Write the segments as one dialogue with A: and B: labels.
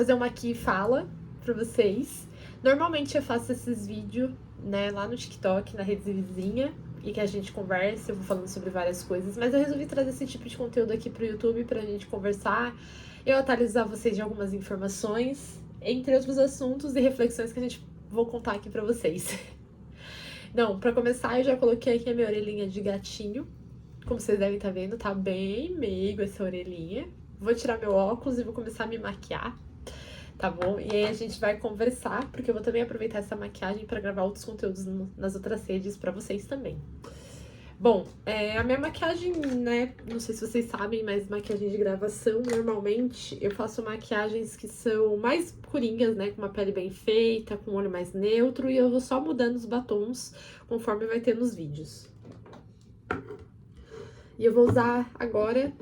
A: fazer uma aqui fala pra vocês. Normalmente eu faço esses vídeos, né, lá no TikTok, na rede vizinha, e que a gente conversa, eu vou falando sobre várias coisas, mas eu resolvi trazer esse tipo de conteúdo aqui pro YouTube pra gente conversar, eu atualizar vocês de algumas informações, entre outros assuntos e reflexões que a gente vou contar aqui pra vocês. Não, pra começar, eu já coloquei aqui a minha orelhinha de gatinho. Como vocês devem estar vendo, tá bem meigo essa orelhinha. Vou tirar meu óculos e vou começar a me maquiar, tá bom? E aí a gente vai conversar, porque eu vou também aproveitar essa maquiagem pra gravar outros conteúdos nas outras redes pra vocês também. Bom, a minha maquiagem, né, não sei se vocês sabem, mas maquiagem de gravação, normalmente eu faço maquiagens que são mais coringas, né, com uma pele bem feita, com um olho mais neutro, e eu vou só mudando os batons conforme vai ter nos vídeos. E eu vou usar agora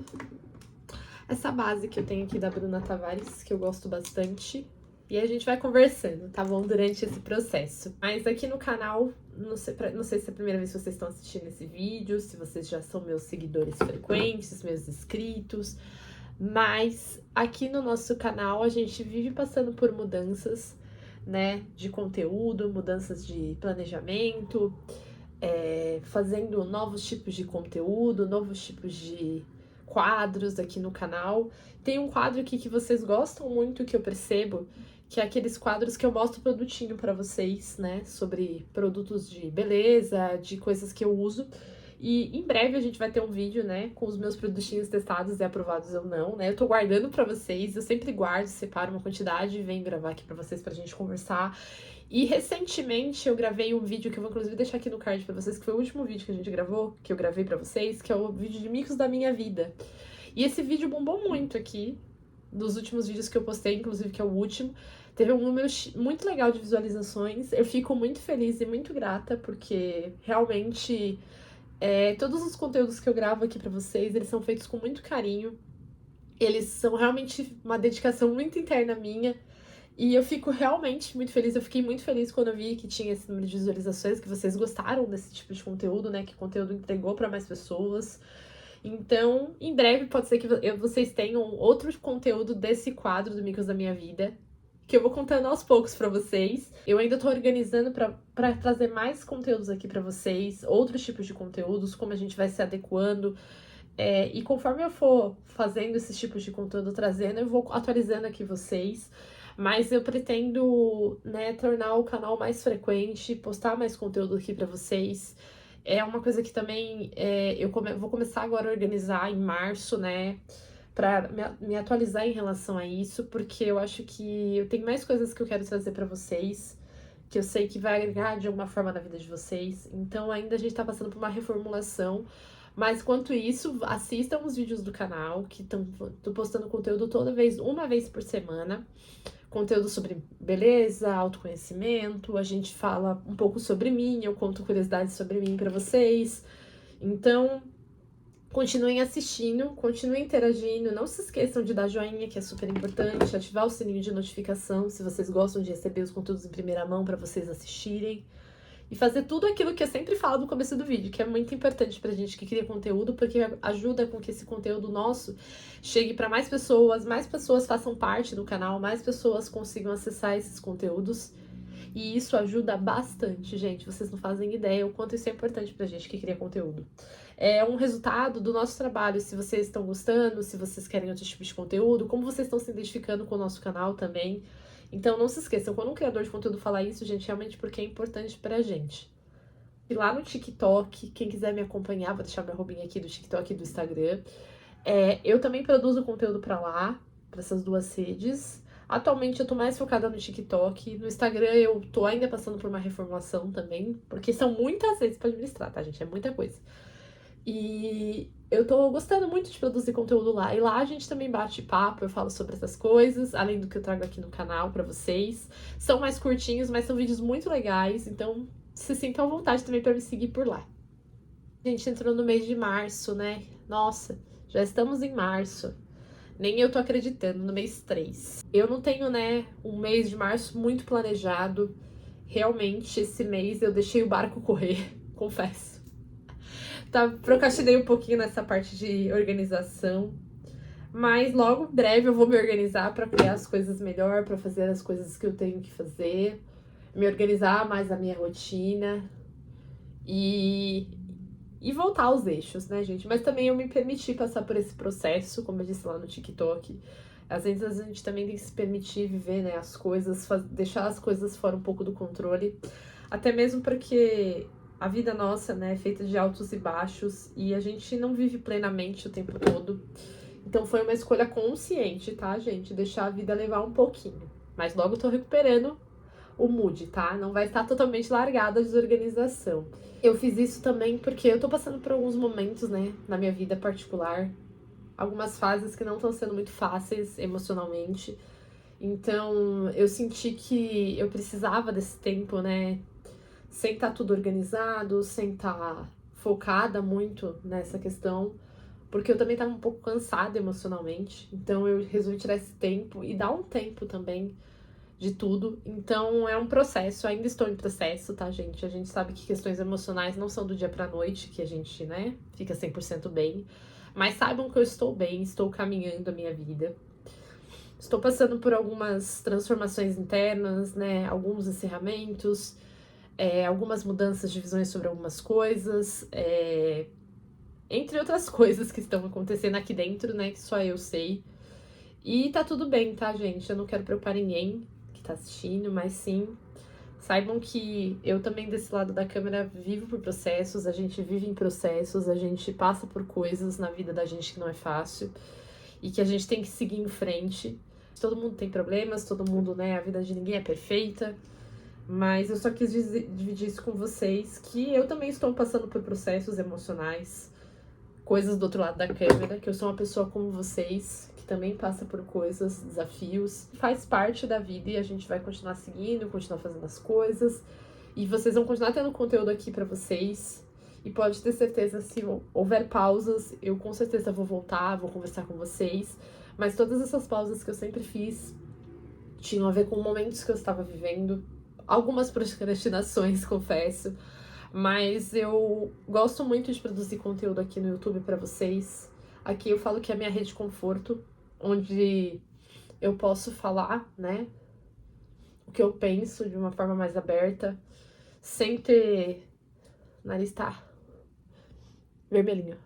A: essa base que eu tenho aqui da Bruna Tavares, que eu gosto bastante. E a gente vai conversando, tá bom? Durante esse processo. Mas aqui no canal, não sei se é a primeira vez que vocês estão assistindo esse vídeo, se vocês já são meus seguidores frequentes, meus inscritos. Mas aqui no nosso canal a gente vive passando por mudanças, né? De conteúdo, mudanças de planejamento, fazendo novos tipos de conteúdo, novos tipos de quadros aqui no canal. Tem um quadro aqui que vocês gostam muito, que eu percebo, que é aqueles quadros que eu mostro produtinho pra vocês, né, sobre produtos de beleza, de coisas que eu uso. E em breve a gente vai ter um vídeo, né, com os meus produtinhos testados e aprovados ou não, né, eu tô guardando pra vocês, eu sempre guardo, separo uma quantidade e venho gravar aqui pra vocês pra gente conversar. E recentemente eu gravei um vídeo que eu vou inclusive deixar aqui no card pra vocês, que foi o último vídeo que a gente gravou, que eu gravei pra vocês, que é o vídeo de micos da minha vida. E esse vídeo bombou muito aqui, dos últimos vídeos que eu postei, inclusive que é o último. Teve um número muito legal de visualizações, eu fico muito feliz e muito grata, porque realmente todos os conteúdos que eu gravo aqui pra vocês, eles são feitos com muito carinho, eles são realmente uma dedicação muito interna minha. E eu fico realmente muito feliz, eu fiquei muito feliz quando eu vi que tinha esse número de visualizações, que vocês gostaram desse tipo de conteúdo, né, que o conteúdo entregou para mais pessoas. Então, em breve pode ser que vocês tenham outro conteúdo desse quadro do Micos da Minha Vida, que eu vou contando aos poucos pra vocês. Eu ainda tô organizando pra trazer mais conteúdos aqui pra vocês, outros tipos de conteúdos, como a gente vai se adequando. E conforme eu for fazendo esses tipos de conteúdo, trazendo, eu vou atualizando aqui vocês. Mas eu pretendo, né, tornar o canal mais frequente, postar mais conteúdo aqui pra vocês. É uma coisa que também vou começar agora a organizar em março, né, pra me atualizar em relação a isso, porque eu acho que eu tenho mais coisas que eu quero trazer pra vocês, que eu sei que vai agregar de alguma forma na vida de vocês. Então ainda a gente tá passando por uma reformulação. Mas, enquanto isso, assistam os vídeos do canal, que tô postando conteúdo uma vez por semana. Conteúdo sobre beleza, autoconhecimento, a gente fala um pouco sobre mim, eu conto curiosidades sobre mim pra vocês. Então, continuem assistindo, continuem interagindo, não se esqueçam de dar joinha, que é super importante, ativar o sininho de notificação, se vocês gostam de receber os conteúdos em primeira mão pra vocês assistirem. E fazer tudo aquilo que eu sempre falo no começo do vídeo, que é muito importante pra gente que cria conteúdo, porque ajuda com que esse conteúdo nosso chegue pra mais pessoas façam parte do canal, mais pessoas consigam acessar esses conteúdos. E isso ajuda bastante, gente. Vocês não fazem ideia o quanto isso é importante pra gente que cria conteúdo. É um resultado do nosso trabalho, se vocês estão gostando, se vocês querem outro tipo de conteúdo, como vocês estão se identificando com o nosso canal também. Então, não se esqueçam, quando um criador de conteúdo fala isso, gente, realmente porque é importante pra gente. E lá no TikTok, quem quiser me acompanhar, vou deixar minha arrobinha aqui do TikTok e do Instagram. Eu também produzo conteúdo pra lá, pra essas duas redes. Atualmente eu tô mais focada no TikTok. No Instagram eu tô ainda passando por uma reformulação também, porque são muitas redes pra administrar, tá, gente? É muita coisa. E eu tô gostando muito de produzir conteúdo lá. E lá a gente também bate papo, eu falo sobre essas coisas, além do que eu trago aqui no canal pra vocês. São mais curtinhos, mas são vídeos muito legais, então se sintam à vontade também pra me seguir por lá. A gente entrou no mês de março, né? Nossa, já estamos em março. Nem eu tô acreditando, no mês 3. Eu não tenho, né, um mês de março muito planejado. Realmente, esse mês eu deixei o barco correr, confesso. Procrastinei um pouquinho nessa parte de organização, Mas logo em breve eu vou me organizar para criar as coisas melhor, para fazer as coisas que eu tenho que fazer, me organizar mais a minha rotina e, e voltar aos eixos, né, gente? Mas também eu me permiti passar por esse processo, como eu disse lá no TikTok. Às vezes a gente também tem que se permitir viver, né, as coisas, deixar as coisas fora um pouco do controle. Até mesmo porque a vida nossa, né, é feita de altos e baixos e a gente não vive plenamente o tempo todo. Então foi uma escolha consciente, tá, gente? Deixar a vida levar um pouquinho. Mas logo eu tô recuperando o mood, tá? Não vai estar totalmente largada a desorganização. Eu fiz isso também porque eu tô passando por alguns momentos, né, na minha vida particular. Algumas fases que não estão sendo muito fáceis emocionalmente. Então eu senti que eu precisava desse tempo, né? Sem estar tudo organizado, sem estar focada muito nessa questão, porque eu também estava um pouco cansada emocionalmente, então eu resolvi tirar esse tempo e dar um tempo também de tudo. Então é um processo, ainda estou em processo, tá, gente? A gente sabe que questões emocionais não são do dia pra noite, que a gente, né, fica 100% bem, mas saibam que eu estou bem, estou caminhando a minha vida. Estou passando por algumas transformações internas, né, alguns encerramentos, algumas mudanças de visões sobre algumas coisas, entre outras coisas que estão acontecendo aqui dentro, né, que só eu sei. E tá tudo bem, tá, gente? Eu não quero preocupar ninguém que tá assistindo, mas sim, saibam que eu também desse lado da câmera vivo por processos, a gente vive em processos, a gente passa por coisas na vida da gente que não é fácil e que a gente tem que seguir em frente. Todo mundo tem problemas, todo mundo, né, a vida de ninguém é perfeita. Mas eu só quis dividir isso com vocês, que eu também estou passando por processos emocionais, coisas do outro lado da câmera, que eu sou uma pessoa como vocês, que também passa por coisas, desafios, faz parte da vida e a gente vai continuar seguindo, continuar fazendo as coisas, e vocês vão continuar tendo conteúdo aqui pra vocês, e pode ter certeza, se houver pausas, eu com certeza vou voltar, vou conversar com vocês, mas todas essas pausas que eu sempre fiz tinham a ver com momentos que eu estava vivendo, algumas procrastinações, confesso, mas eu gosto muito de produzir conteúdo aqui no YouTube pra vocês. Aqui eu falo que é a minha rede de conforto, onde eu posso falar, né, o que eu penso de uma forma mais aberta, sem ter... Nariz tá vermelhinho.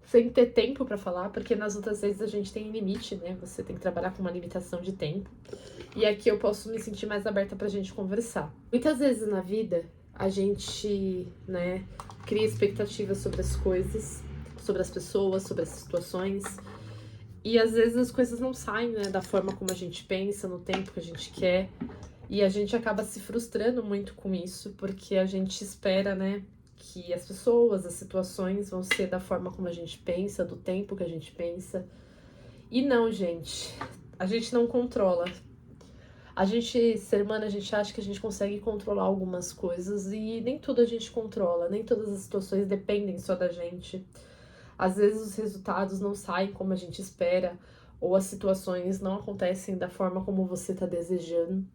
A: Sem ter tempo pra falar, porque nas outras vezes a gente tem limite, né? Você tem que trabalhar com uma limitação de tempo. E aqui eu posso me sentir mais aberta pra gente conversar. Muitas vezes na vida, a gente, né, cria expectativas sobre as coisas, sobre as pessoas, sobre as situações. E às vezes as coisas não saem, né, da forma como a gente pensa, no tempo que a gente quer. E a gente acaba se frustrando muito com isso, porque a gente espera, né, que as pessoas, as situações vão ser da forma como a gente pensa, do tempo que a gente pensa. E não, gente, a gente não controla. A gente, ser humano, a gente acha que a gente consegue controlar algumas coisas e nem tudo a gente controla, nem todas as situações dependem só da gente. Às vezes os resultados não saem como a gente espera, ou as situações não acontecem da forma como você tá desejando.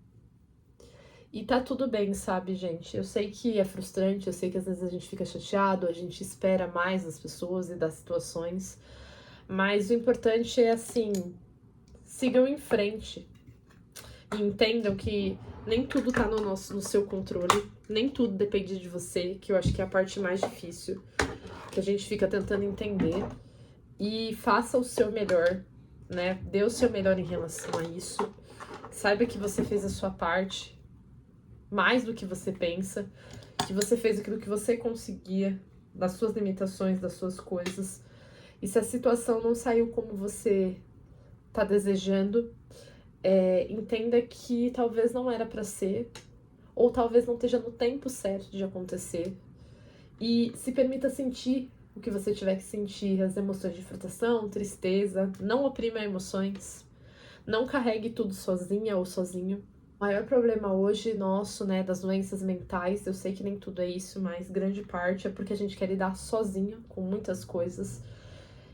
A: E tá tudo bem, sabe, gente? Eu sei que é frustrante, eu sei que às vezes a gente fica chateado, a gente espera mais das pessoas e das situações, mas o importante é, assim, sigam em frente e entendam que nem tudo tá no seu controle, nem tudo depende de você, que eu acho que é a parte mais difícil, que a gente fica tentando entender. E faça o seu melhor, né? Dê o seu melhor em relação a isso. Saiba que você fez a sua parte, mais do que você pensa, que você fez aquilo que você conseguia, das suas limitações, das suas coisas. E se a situação não saiu como você tá desejando, entenda que talvez não era pra ser, ou talvez não esteja no tempo certo de acontecer. E se permita sentir o que você tiver que sentir, as emoções de frustração, tristeza. Não oprima emoções. Não carregue tudo sozinha ou sozinho. O maior problema hoje nosso, né, das doenças mentais, eu sei que nem tudo é isso, mas grande parte é porque a gente quer lidar sozinho com muitas coisas.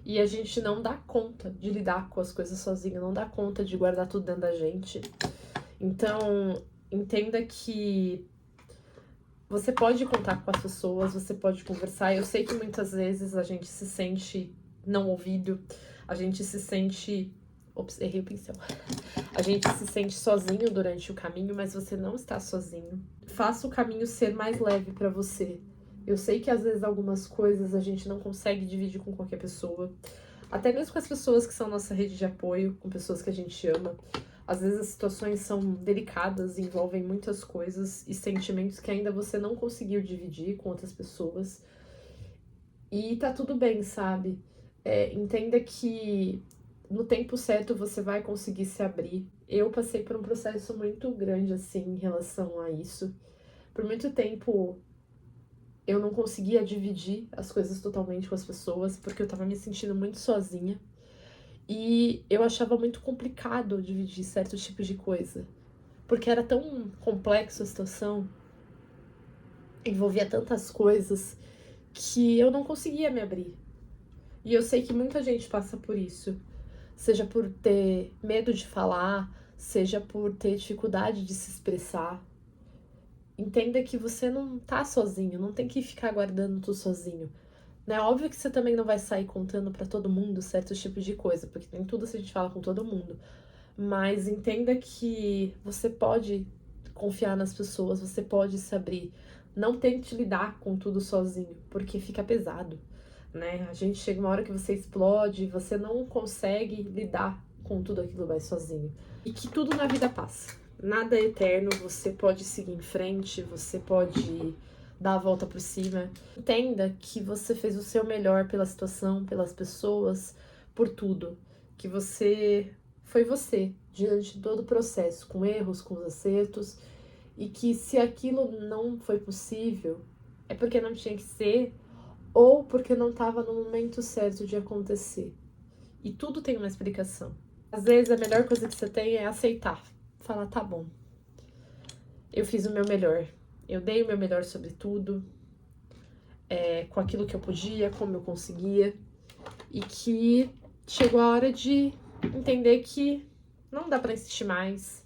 A: E a gente não dá conta de lidar com as coisas sozinho, não dá conta de guardar tudo dentro da gente. Então, entenda que você pode contar com as pessoas, você pode conversar. Eu sei que muitas vezes a gente se sente não ouvido, A gente se sente... Ops, errei o pincel. A gente se sente sozinho durante o caminho, mas você não está sozinho. Faça o caminho ser mais leve para você. Eu sei que às vezes algumas coisas a gente não consegue dividir com qualquer pessoa. Até mesmo com as pessoas que são nossa rede de apoio, com pessoas que a gente ama. Às vezes as situações são delicadas, envolvem muitas coisas e sentimentos que ainda você não conseguiu dividir com outras pessoas. E tá tudo bem, sabe? Entenda que no tempo certo você vai conseguir se abrir. Eu passei por um processo muito grande, assim, em relação a isso. Por muito tempo eu não conseguia dividir as coisas totalmente com as pessoas, porque eu tava me sentindo muito sozinha. E eu achava muito complicado dividir certos tipos de coisa. Porque era tão complexo a situação, envolvia tantas coisas, que eu não conseguia me abrir. E eu sei que muita gente passa por isso. Seja por ter medo de falar, seja por ter dificuldade de se expressar. Entenda que você não tá sozinho, não tem que ficar guardando tudo sozinho. É óbvio que você também não vai sair contando pra todo mundo certos tipos de coisa, porque nem tudo a gente fala com todo mundo. Mas entenda que você pode confiar nas pessoas, você pode se abrir. Não tente lidar com tudo sozinho, porque fica pesado, né? A gente chega uma hora que você explode, você não consegue lidar com tudo aquilo mais sozinho. E que tudo na vida passa. Nada é eterno, você pode seguir em frente, você pode dar a volta por cima. Entenda que você fez o seu melhor pela situação, pelas pessoas, por tudo. Que você foi você, diante de todo o processo, com erros, com os acertos, e que se aquilo não foi possível, é porque não tinha que ser, ou porque não estava no momento certo de acontecer. E tudo tem uma explicação. Às vezes a melhor coisa que você tem é aceitar. Falar, tá bom, eu fiz o meu melhor. Eu dei o meu melhor sobre tudo, com aquilo que eu podia, como eu conseguia. E que chegou a hora de entender que não dá pra insistir mais,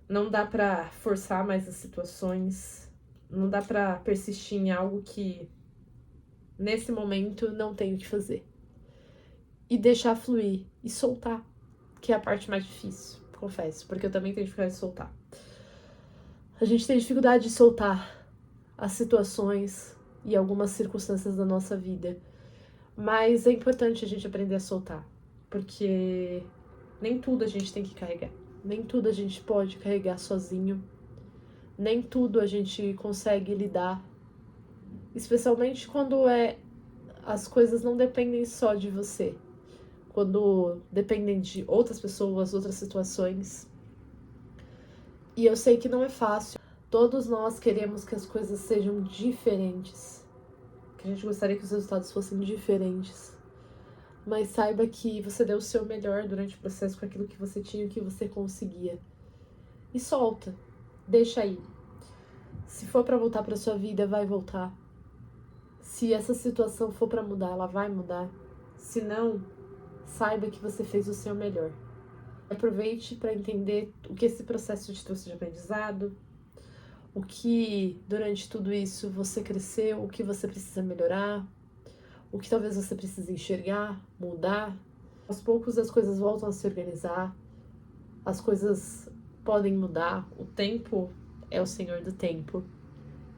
A: não dá pra forçar mais as situações, não dá pra persistir em algo que nesse momento não tenho o que fazer. E deixar fluir e soltar, que é a parte mais difícil, confesso, porque eu também tenho dificuldade de soltar. A gente tem dificuldade de soltar as situações e algumas circunstâncias da nossa vida, mas é importante a gente aprender a soltar, porque nem tudo a gente tem que carregar, nem tudo a gente pode carregar sozinho, nem tudo a gente consegue lidar, especialmente quando as coisas não dependem só de você, quando dependem de outras pessoas, outras situações. E eu sei que não é fácil. Todos nós queremos que as coisas sejam diferentes, que a gente gostaria que os resultados fossem diferentes. Mas saiba que você deu o seu melhor durante o processo com aquilo que você tinha, o que você conseguia. E solta, deixa aí. Se for pra voltar pra sua vida, vai voltar. Se essa situação for pra mudar, ela vai mudar. Se não, saiba que você fez o seu melhor. Aproveite para entender o que esse processo te trouxe de aprendizado, o que durante tudo isso você cresceu, o que você precisa melhorar, o que talvez você precise enxergar, mudar. Aos poucos as coisas voltam a se organizar, as coisas podem mudar, o tempo é o senhor do tempo.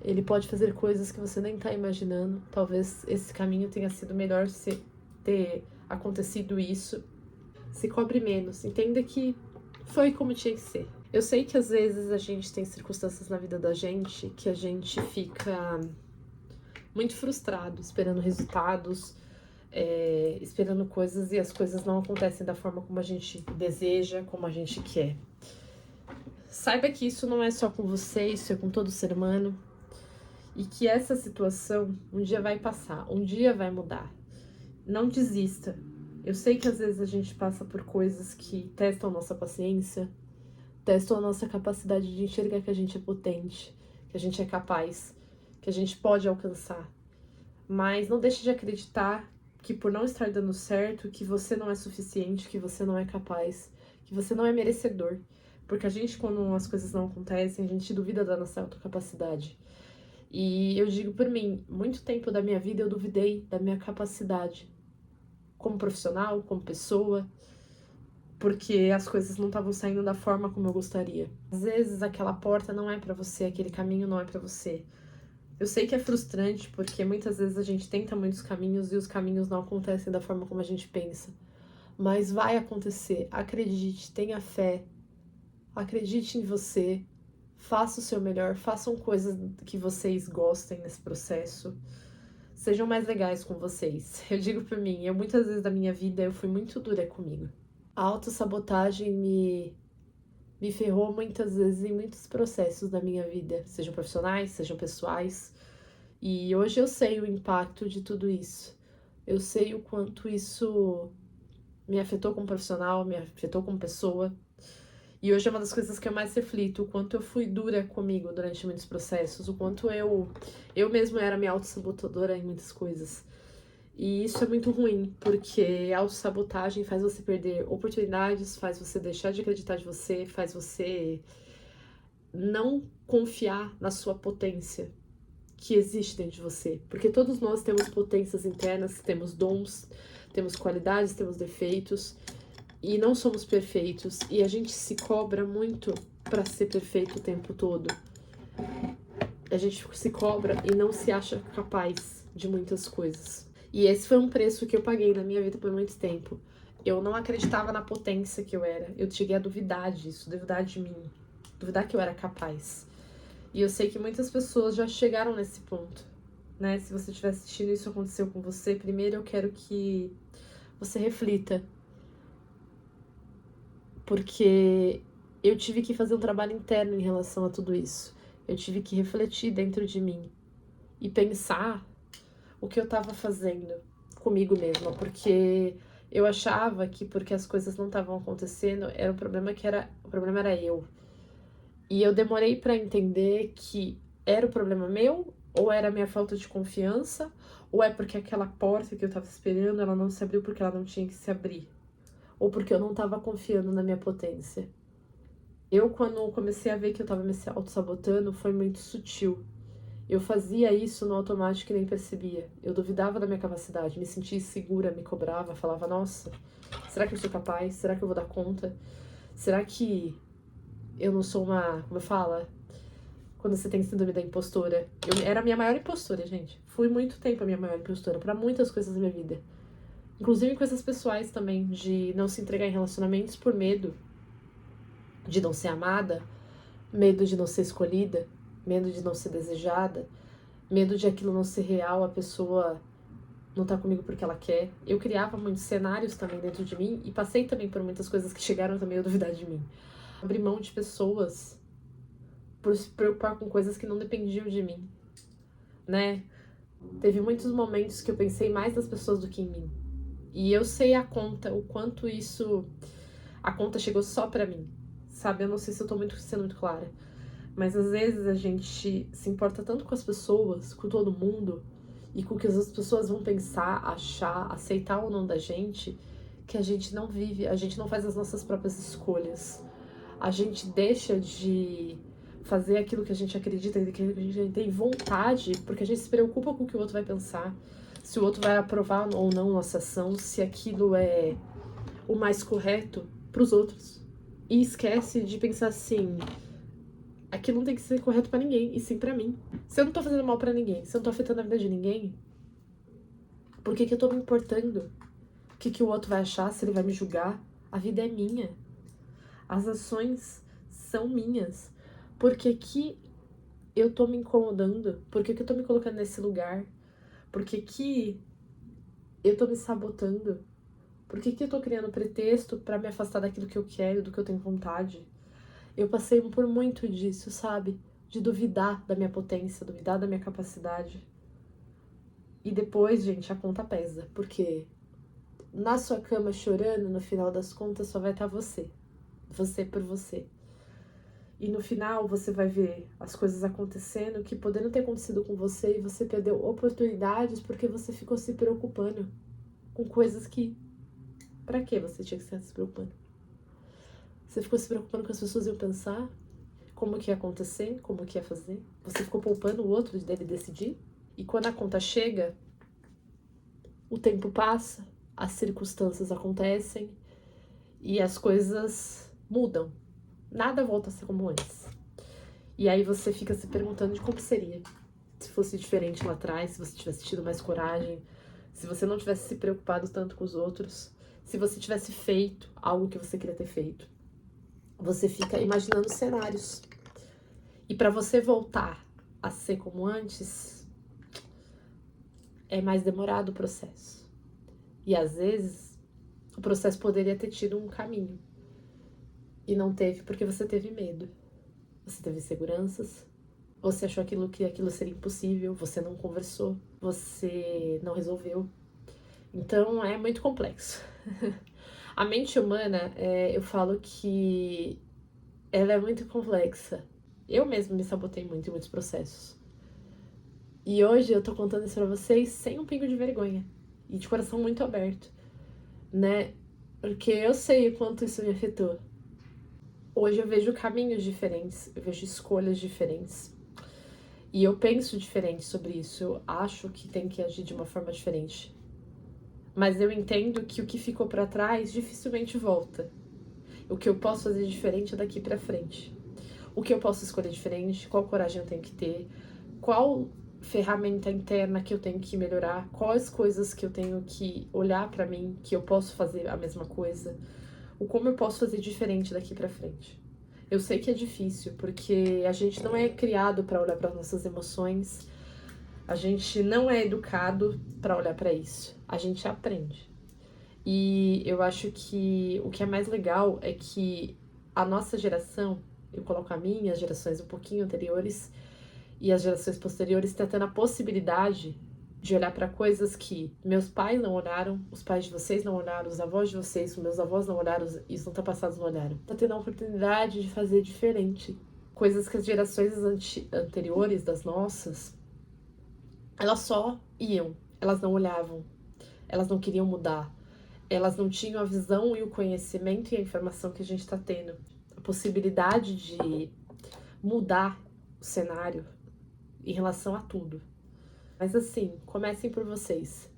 A: Ele pode fazer coisas que você nem está imaginando. Talvez esse caminho tenha sido melhor se ter acontecido isso. Se cobre menos, entenda que foi como tinha que ser. Eu sei que às vezes a gente tem circunstâncias na vida da gente que a gente fica muito frustrado, esperando resultados, esperando coisas e as coisas não acontecem da forma como a gente deseja, como a gente quer. Saiba que isso não é só com você, isso é com todo ser humano e que essa situação um dia vai passar, um dia vai mudar. Não desista. Eu sei que às vezes a gente passa por coisas que testam nossa paciência, testam a nossa capacidade de enxergar que a gente é potente, que a gente é capaz, que a gente pode alcançar. Mas não deixe de acreditar que por não estar dando certo, que você não é suficiente, que você não é capaz, que você não é merecedor. Porque a gente, quando as coisas não acontecem, a gente duvida da nossa autocapacidade. E eu digo por mim, muito tempo da minha vida eu duvidei da minha capacidade. como profissional, como pessoa, porque as coisas não estavam saindo da forma como eu gostaria. Às vezes aquela porta não é pra você, aquele caminho não é pra você. Eu sei que é frustrante, porque muitas vezes a gente tenta muitos caminhos e os caminhos não acontecem da forma como a gente pensa. Mas vai acontecer, acredite, tenha fé, acredite em você, faça o seu melhor, façam coisas que vocês gostem nesse processo. Sejam mais legais com vocês. Eu digo por mim, muitas vezes da minha vida eu fui muito dura comigo. A autossabotagem me ferrou muitas vezes em muitos processos da minha vida, sejam profissionais, sejam pessoais. E hoje eu sei o impacto de tudo isso. Eu sei o quanto isso me afetou como profissional, me afetou como pessoa. E hoje é uma das coisas que eu mais reflito, o quanto eu fui dura comigo durante muitos processos, o quanto eu mesma era minha autossabotadora em muitas coisas. E isso é muito ruim, porque a autossabotagem faz você perder oportunidades, faz você deixar de acreditar de você, faz você não confiar na sua potência que existe dentro de você. Porque todos nós temos potências internas, temos dons, temos qualidades, temos defeitos, e não somos perfeitos, e a gente se cobra muito pra ser perfeito o tempo todo. A gente se cobra e não se acha capaz de muitas coisas. E esse foi um preço que eu paguei na minha vida por muito tempo. Eu não acreditava na potência que eu era. Eu cheguei a duvidar disso, duvidar de mim, duvidar que eu era capaz. E eu sei que muitas pessoas já chegaram nesse ponto, né? Se você estiver assistindo isso aconteceu com você, primeiro eu quero que você reflita. Porque eu tive que fazer um trabalho interno em relação a tudo isso. Eu tive que refletir dentro de mim e pensar o que eu tava fazendo comigo mesma, porque eu achava que porque as coisas não estavam acontecendo, era o problema era eu. E eu demorei pra entender que era o problema meu, ou era a minha falta de confiança, ou é porque aquela porta que eu tava esperando, ela não se abriu porque ela não tinha que se abrir, ou porque eu não tava confiando na minha potência. Eu, quando comecei a ver que eu tava me auto-sabotando, foi muito sutil. Eu fazia isso no automático e nem percebia. Eu duvidava da minha capacidade, me sentia insegura, me cobrava, falava, nossa, será que eu sou capaz? Será que eu vou dar conta? Será que eu não sou uma... Como fala? Quando você tem síndrome da impostora. Eu era a minha maior impostora, gente. Fui muito tempo a minha maior impostora pra muitas coisas da minha vida. Inclusive coisas pessoais também, de não se entregar em relacionamentos por medo de não ser amada, medo de não ser escolhida, medo de não ser desejada, medo de aquilo não ser real, a pessoa não tá comigo porque ela quer. Eu criava muitos cenários também dentro de mim e passei também por muitas coisas que chegaram também a duvidar de mim. Abri mão de pessoas por se preocupar com coisas que não dependiam de mim, né? Teve muitos momentos que eu pensei mais nas pessoas do que em mim. E eu sei a conta, o quanto isso... A conta chegou só pra mim, sabe? Eu não sei se eu tô sendo muito clara. Mas às vezes a gente se importa tanto com as pessoas, com todo mundo, e com o que as pessoas vão pensar, achar, aceitar ou não da gente, que a gente não vive, a gente não faz as nossas próprias escolhas. A gente deixa de fazer aquilo que a gente acredita, aquilo que a gente tem vontade, porque a gente se preocupa com o que o outro vai pensar, se o outro vai aprovar ou não nossa ação, se aquilo é o mais correto pros outros. E esquece de pensar assim... Aquilo não tem que ser correto pra ninguém, e sim pra mim. Se eu não tô fazendo mal pra ninguém, se eu não tô afetando a vida de ninguém, por que eu tô me importando? O que o outro vai achar, se ele vai me julgar? A vida é minha. As ações são minhas. Por que eu tô me incomodando? Por que eu tô me colocando nesse lugar? Por que eu tô me sabotando? Por que eu tô criando pretexto pra me afastar daquilo que eu quero, do que eu tenho vontade? Eu passei por muito disso, sabe? De duvidar da minha potência, duvidar da minha capacidade. E depois, gente, a conta pesa, porque na sua cama chorando, no final das contas, só vai estar você. Você por você. E no final você vai ver as coisas acontecendo que podendo ter acontecido com você e você perdeu oportunidades porque você ficou se preocupando com coisas que... Pra que você tinha que estar se preocupando? Você ficou se preocupando com as pessoas iam pensar, como que ia acontecer, como que ia fazer. Você ficou poupando o outro dele decidir. E quando a conta chega, o tempo passa as circunstâncias acontecem e as coisas mudam. Nada volta a ser como antes. E aí você fica se perguntando de como seria se fosse diferente lá atrás, se você tivesse tido mais coragem, se você não tivesse se preocupado tanto com os outros, se você tivesse feito algo que você queria ter feito. Você fica imaginando cenários. E para você voltar a ser como antes, é mais demorado o processo. E às vezes, o processo poderia ter tido um caminho. E não teve porque você teve medo. Você teve inseguranças. Você achou que aquilo seria impossível. Você não conversou. Você não resolveu. Então, é muito complexo. A mente humana, eu falo que ela é muito complexa. Eu mesma me sabotei muito em muitos processos. E hoje eu tô contando isso pra vocês sem um pingo de vergonha. E de coração muito aberto, né? Porque eu sei o quanto isso me afetou. Hoje eu vejo caminhos diferentes, eu vejo escolhas diferentes. E eu penso diferente sobre isso. Eu acho que tem que agir de uma forma diferente. Mas eu entendo que o que ficou pra trás dificilmente volta. O que eu posso fazer diferente é daqui pra frente. O que eu posso escolher diferente, qual coragem eu tenho que ter, qual ferramenta interna que eu tenho que melhorar, quais coisas que eu tenho que olhar pra mim, que eu posso fazer a mesma coisa, o como eu posso fazer diferente daqui pra frente. Eu sei que é difícil, porque a gente não é criado pra olhar para nossas emoções, a gente não é educado pra olhar pra isso, a gente aprende. E eu acho que o que é mais legal é que a nossa geração, eu coloco a minha, as gerações um pouquinho anteriores e as gerações posteriores, tá tendo a possibilidade de olhar para coisas que meus pais não olharam, os pais de vocês não olharam, os avós de vocês, os meus avós não olharam, e os antepassados não olharam. Tá tendo a oportunidade de fazer diferente. Coisas que as gerações anteriores das nossas, elas só iam, elas não olhavam, elas não queriam mudar. Elas não tinham a visão e o conhecimento e a informação que a gente está tendo. A possibilidade de mudar o cenário em relação a tudo. Mas assim, comecem por vocês.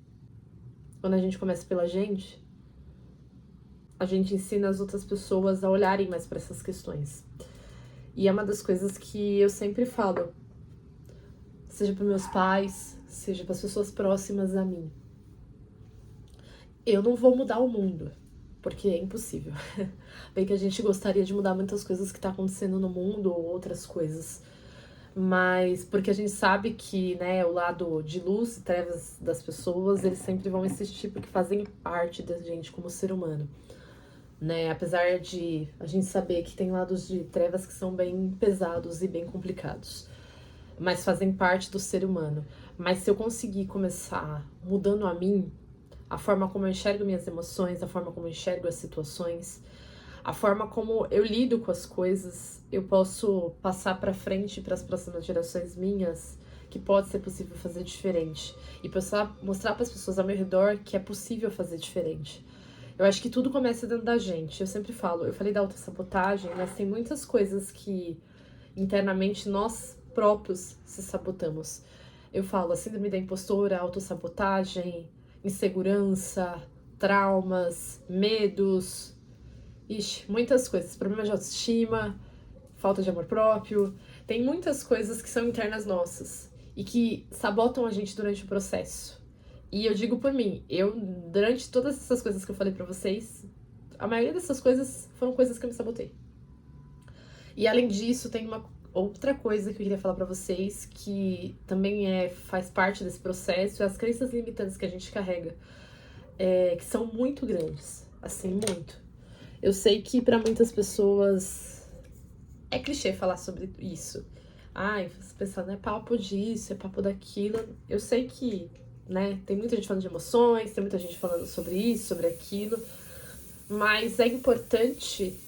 A: Quando a gente começa pela gente, a gente ensina as outras pessoas a olharem mais para essas questões. E é uma das coisas que eu sempre falo, seja para meus pais, seja para as pessoas próximas a mim. Eu não vou mudar o mundo, porque é impossível. Bem que a gente gostaria de mudar muitas coisas que tá acontecendo no mundo ou outras coisas. Mas porque a gente sabe que, né, o lado de luz e trevas das pessoas, eles sempre vão existir porque fazem parte da gente como ser humano. Né? Apesar de a gente saber que tem lados de trevas que são bem pesados e bem complicados. Mas fazem parte do ser humano. Mas se eu conseguir começar mudando a mim, a forma como eu enxergo minhas emoções, a forma como eu enxergo as situações, a forma como eu lido com as coisas, eu posso passar para frente para as próximas gerações minhas que pode ser possível fazer diferente e mostrar para as pessoas ao meu redor que é possível fazer diferente. Eu acho que tudo começa dentro da gente. Eu sempre falo, eu falei da autossabotagem, mas tem muitas coisas que internamente nós próprios se sabotamos. Eu falo a síndrome da impostora, autossabotagem, insegurança, traumas, medos, muitas coisas, problemas de autoestima, falta de amor próprio. Tem muitas coisas que são internas nossas e que sabotam a gente durante o processo. E eu digo por mim, durante todas essas coisas que eu falei pra vocês, a maioria dessas coisas foram coisas que eu me sabotei. E além disso, tem uma outra coisa que eu queria falar pra vocês, que também faz parte desse processo, é as crenças limitantes que a gente carrega, que são muito grandes, assim, muito. Eu sei que pra muitas pessoas é clichê falar sobre isso. Ai, você pensando, é papo disso, é papo daquilo. Eu sei que, né, tem muita gente falando de emoções, tem muita gente falando sobre isso, sobre aquilo, mas é importante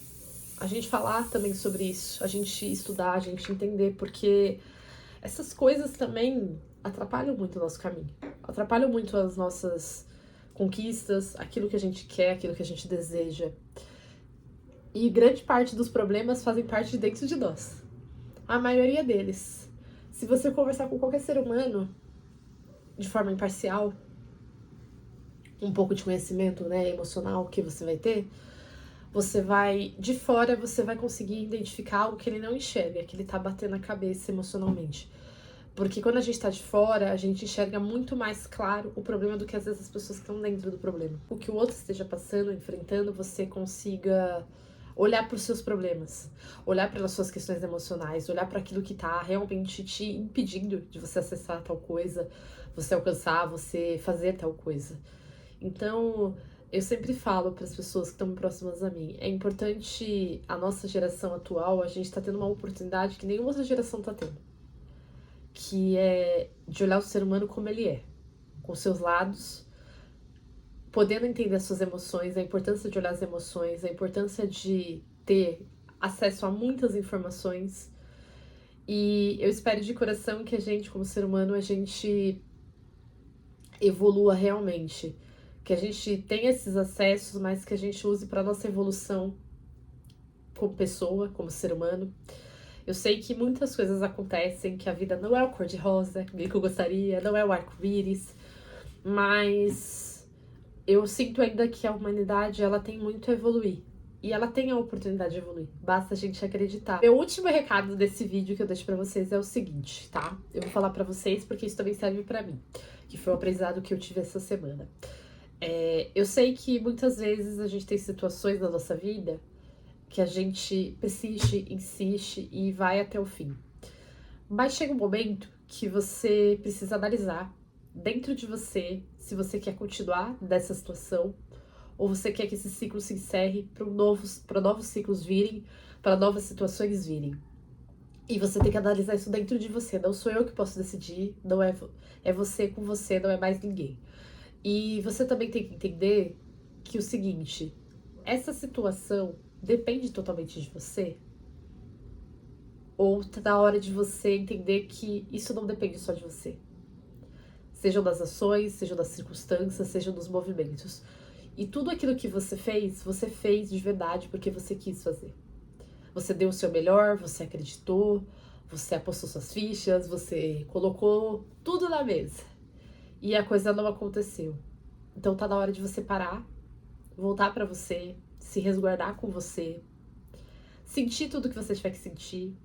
A: a gente falar também sobre isso, a gente estudar, a gente entender, porque essas coisas também atrapalham muito o nosso caminho, atrapalham muito as nossas conquistas, aquilo que a gente quer, aquilo que a gente deseja. E grande parte dos problemas fazem parte de dentro de nós. A maioria deles. Se você conversar com qualquer ser humano de forma imparcial, um pouco de conhecimento, né, emocional que você vai ter, de fora, você vai conseguir identificar algo que ele não enxerga, que ele tá batendo a cabeça emocionalmente. Porque quando a gente tá de fora, a gente enxerga muito mais claro o problema do que às vezes as pessoas que estão dentro do problema. O que o outro esteja passando, enfrentando, você consiga olhar para os seus problemas, olhar para as suas questões emocionais, olhar para aquilo que tá realmente te impedindo de você acessar tal coisa, você alcançar, você fazer tal coisa. Então, eu sempre falo para as pessoas que estão próximas a mim, é importante a nossa geração atual, a gente tá tendo uma oportunidade que nenhuma outra geração tá tendo, que é de olhar o ser humano como ele é, com seus lados, podendo entender as suas emoções, a importância de olhar as emoções, a importância de ter acesso a muitas informações. E eu espero de coração que a gente, como ser humano, a gente evolua realmente, que a gente tenha esses acessos, mas que a gente use para nossa evolução como pessoa, como ser humano. Eu sei que muitas coisas acontecem, que a vida não é o cor-de-rosa, que eu gostaria, não é o arco-íris, mas eu sinto ainda que a humanidade, ela tem muito a evoluir. E ela tem a oportunidade de evoluir, basta a gente acreditar. Meu último recado desse vídeo que eu deixo pra vocês é o seguinte, tá? Eu vou falar pra vocês porque isso também serve pra mim, que foi o aprendizado que eu tive essa semana. Eu sei que muitas vezes a gente tem situações na nossa vida que a gente persiste, insiste e vai até o fim. Mas chega um momento que você precisa analisar dentro de você se você quer continuar dessa situação ou você quer que esse ciclo se encerre para novos ciclos virem, para novas situações virem. E você tem que analisar isso dentro de você. Não sou eu que posso decidir, não é, é você com você, não é mais ninguém. E você também tem que entender que o seguinte, essa situação depende totalmente de você? Ou tá na hora de você entender que isso não depende só de você? Sejam das ações, sejam das circunstâncias, sejam dos movimentos. E tudo aquilo que você fez de verdade porque você quis fazer. Você deu o seu melhor, você acreditou, você apostou suas fichas, você colocou tudo na mesa. E a coisa não aconteceu. Então tá na hora de você parar, voltar pra você, se resguardar com você, sentir tudo que você tiver que sentir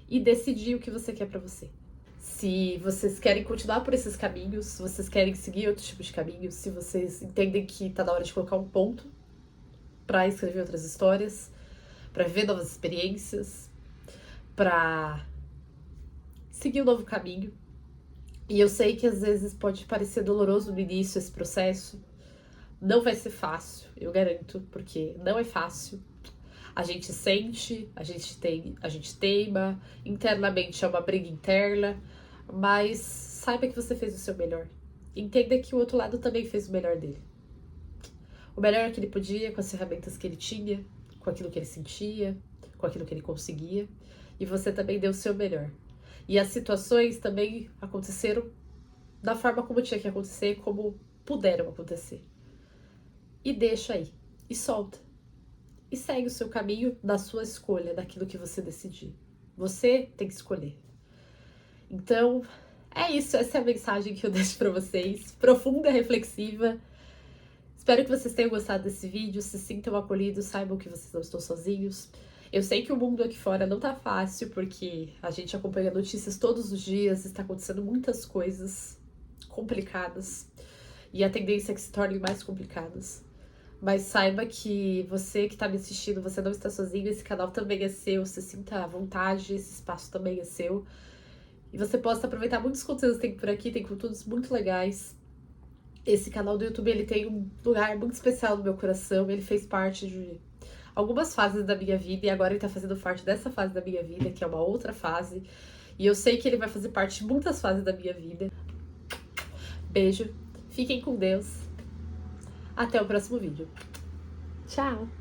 A: e decidir o que você quer pra você. Se vocês querem continuar por esses caminhos, se vocês querem seguir outros tipos de caminhos, se vocês entendem que tá na hora de colocar um ponto pra escrever outras histórias, pra viver novas experiências, pra seguir um novo caminho. E eu sei que às vezes pode parecer doloroso no início esse processo. Não vai ser fácil, eu garanto, porque não é fácil. A gente sente, a gente teima, internamente é uma briga interna, mas saiba que você fez o seu melhor. Entenda que o outro lado também fez o melhor dele. O melhor que ele podia, com as ferramentas que ele tinha, com aquilo que ele sentia, com aquilo que ele conseguia. E você também deu o seu melhor. E as situações também aconteceram da forma como tinha que acontecer, como puderam acontecer. E deixa aí, e solta. E segue o seu caminho da sua escolha, daquilo que você decidir. Você tem que escolher. Então, é isso. Essa é a mensagem que eu deixo pra vocês. Profunda, reflexiva. Espero que vocês tenham gostado desse vídeo, se sintam acolhidos, saibam que vocês não estão sozinhos. Eu sei que o mundo aqui fora não tá fácil, porque a gente acompanha notícias todos os dias, está acontecendo muitas coisas complicadas. E a tendência é que se tornem mais complicadas. Mas saiba que você que tá me assistindo, você não está sozinho, esse canal também é seu, se sinta à vontade, esse espaço também é seu. E você possa aproveitar muitos conteúdos que tem por aqui, tem conteúdos muito legais. Esse canal do YouTube, ele tem um lugar muito especial no meu coração, ele fez parte de algumas fases da minha vida e agora ele tá fazendo parte dessa fase da minha vida, que é uma outra fase. E eu sei que ele vai fazer parte de muitas fases da minha vida. Beijo, fiquem com Deus. Até o próximo vídeo. Tchau!